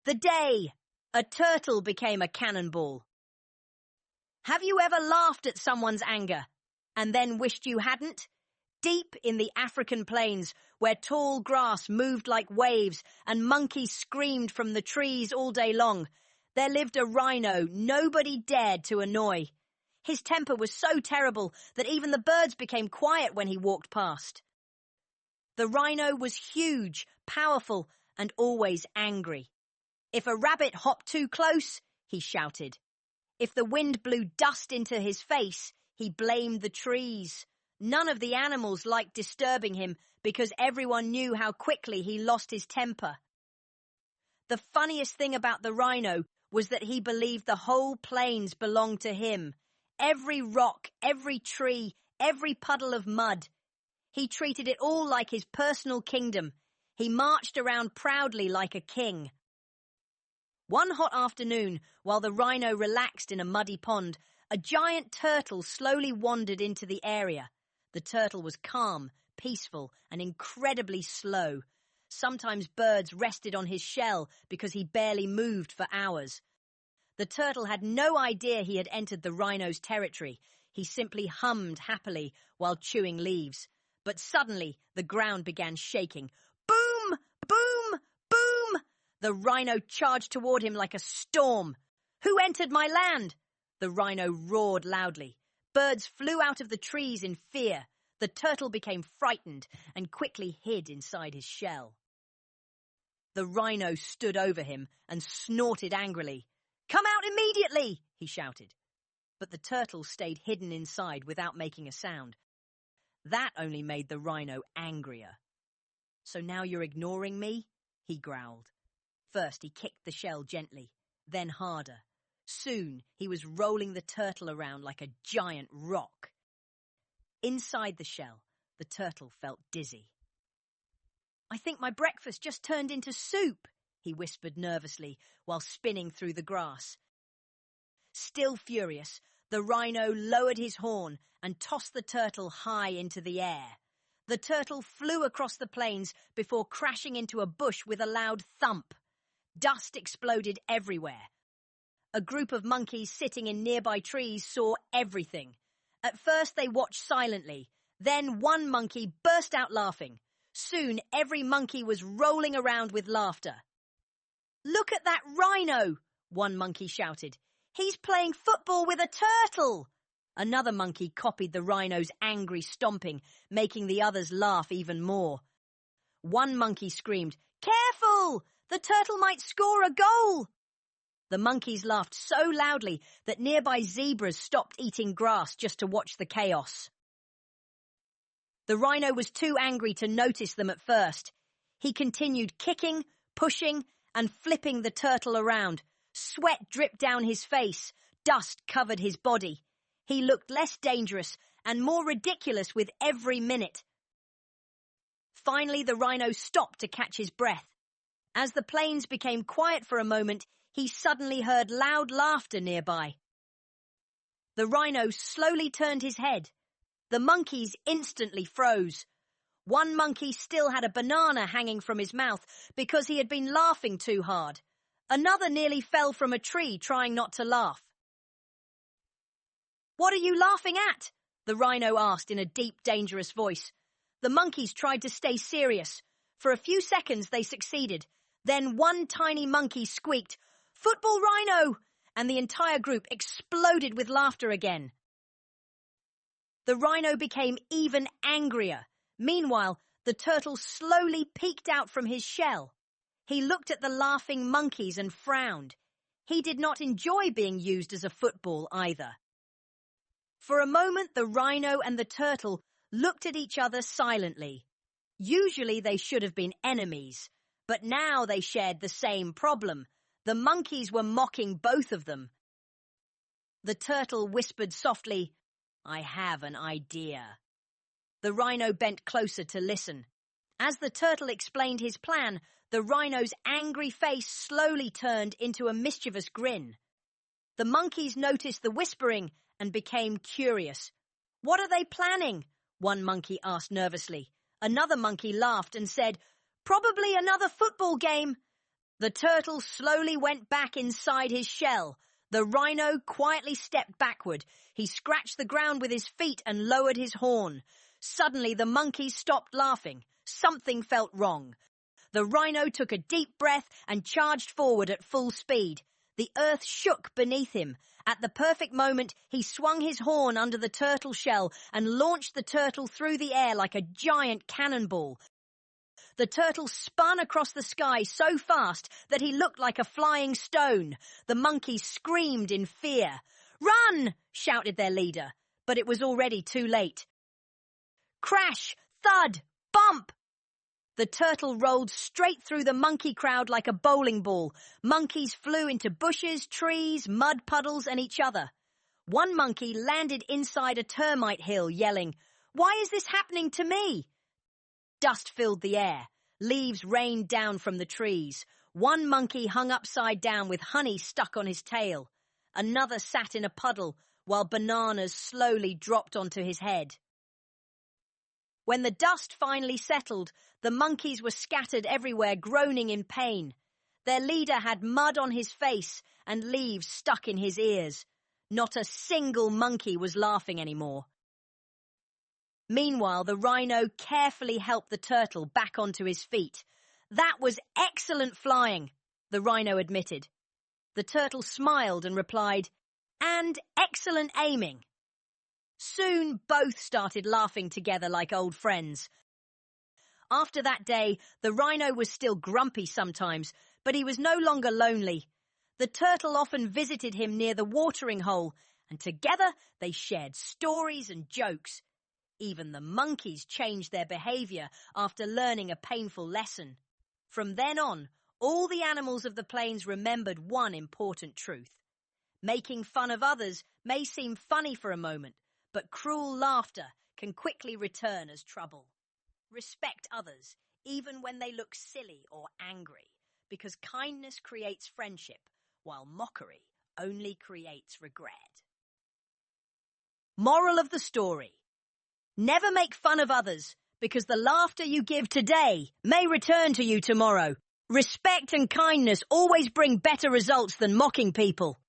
The day a turtle became a cannonball. Have you ever laughed at someone's anger and then wished you hadn't? Deep in the African plains, where tall grass moved like waves and monkeys screamed from the trees all day long, there lived a rhino nobody dared to annoy. His temper was so terrible that even the birds became quiet when he walked past. The rhino was huge, powerful, and always angry. If a rabbit hopped too close, he shouted. If the wind blew dust into his face, he blamed the trees. None of the animals liked disturbing him because everyone knew how quickly he lost his temper. The funniest thing about the rhino was that he believed the whole plains belonged to him. Every rock, every tree, every puddle of mud. He treated it all like his personal kingdom. He marched around proudly like a king. One hot afternoon, while the rhino relaxed in a muddy pond, a giant turtle slowly wandered into the area. The turtle was calm, peaceful, and incredibly slow. Sometimes birds rested on his shell because he barely moved for hours. The turtle had no idea he had entered the rhino's territory. He simply hummed happily while chewing leaves. But suddenly, the ground began shaking. Boom! Boom! Boom! The rhino charged toward him like a storm. Who entered my land? The rhino roared loudly. Birds flew out of the trees in fear. The turtle became frightened and quickly hid inside his shell. The rhino stood over him and snorted angrily. Come out immediately, he shouted. But the turtle stayed hidden inside without making a sound. That only made the rhino angrier. So now you're ignoring me? He growled. First, he kicked the shell gently, then harder. Soon, he was rolling the turtle around like a giant rock. Inside the shell, the turtle felt dizzy. I think my breakfast just turned into soup, he whispered nervously while spinning through the grass. Still furious, the rhino lowered his horn and tossed the turtle high into the air. The turtle flew across the plains before crashing into a bush with a loud thump. Dust exploded everywhere. A group of monkeys sitting in nearby trees saw everything. At first they watched silently. Then one monkey burst out laughing. Soon every monkey was rolling around with laughter. Look at that rhino, one monkey shouted. He's playing football with a turtle. Another monkey copied the rhino's angry stomping, making the others laugh even more. One monkey screamed, Careful! The turtle might score a goal! The monkeys laughed so loudly that nearby zebras stopped eating grass just to watch the chaos. The rhino was too angry to notice them at first. He continued kicking, pushing, and flipping the turtle around. Sweat dripped down his face. Dust covered his body. He looked less dangerous and more ridiculous with every minute. Finally, the rhino stopped to catch his breath. As the plains became quiet for a moment, he suddenly heard loud laughter nearby. The rhino slowly turned his head. The monkeys instantly froze. One monkey still had a banana hanging from his mouth because he had been laughing too hard. Another nearly fell from a tree trying not to laugh. What are you laughing at? The rhino asked in a deep, dangerous voice. The monkeys tried to stay serious. For a few seconds they succeeded. Then one tiny monkey squeaked, Football rhino! And the entire group exploded with laughter again. The rhino became even angrier. Meanwhile, the turtle slowly peeked out from his shell. He looked at the laughing monkeys and frowned. He did not enjoy being used as a football either. For a moment, the rhino and the turtle looked at each other silently. Usually they should have been enemies, but now they shared the same problem. The monkeys were mocking both of them. The turtle whispered softly, I have an idea. The rhino bent closer to listen. As the turtle explained his plan, the rhino's angry face slowly turned into a mischievous grin. The monkeys noticed the whispering and became curious. What are they planning? One monkey asked nervously. Another monkey laughed and said, Probably another football game. The turtle slowly went back inside his shell. The rhino quietly stepped backward. He scratched the ground with his feet and lowered his horn. Suddenly, the monkeys stopped laughing. Something felt wrong. The rhino took a deep breath and charged forward at full speed. The earth shook beneath him. At the perfect moment, he swung his horn under the turtle shell and launched the turtle through the air like a giant cannonball. The turtle spun across the sky so fast that he looked like a flying stone. The monkeys screamed in fear. "Run!" shouted their leader, but it was already too late. Crash! Thud! Bump! The turtle rolled straight through the monkey crowd like a bowling ball. Monkeys flew into bushes, trees, mud puddles, and each other. One monkey landed inside a termite hill, yelling, "Why is this happening to me?" Dust filled the air. Leaves rained down from the trees. One monkey hung upside down with honey stuck on his tail. Another sat in a puddle while bananas slowly dropped onto his head. When the dust finally settled, the monkeys were scattered everywhere, groaning in pain. Their leader had mud on his face and leaves stuck in his ears. Not a single monkey was laughing anymore. Meanwhile, the rhino carefully helped the turtle back onto his feet. "That was excellent flying," the rhino admitted. The turtle smiled and replied, "And excellent aiming." Soon, both started laughing together like old friends. After that day, the rhino was still grumpy sometimes, but he was no longer lonely. The turtle often visited him near the watering hole, and together they shared stories and jokes. Even the monkeys changed their behavior after learning a painful lesson. From then on, all the animals of the plains remembered one important truth. Making fun of others may seem funny for a moment, but cruel laughter can quickly return as trouble. Respect others, even when they look silly or angry, because kindness creates friendship, while mockery only creates regret. Moral of the story: never make fun of others, because the laughter you give today may return to you tomorrow. Respect and kindness always bring better results than mocking people.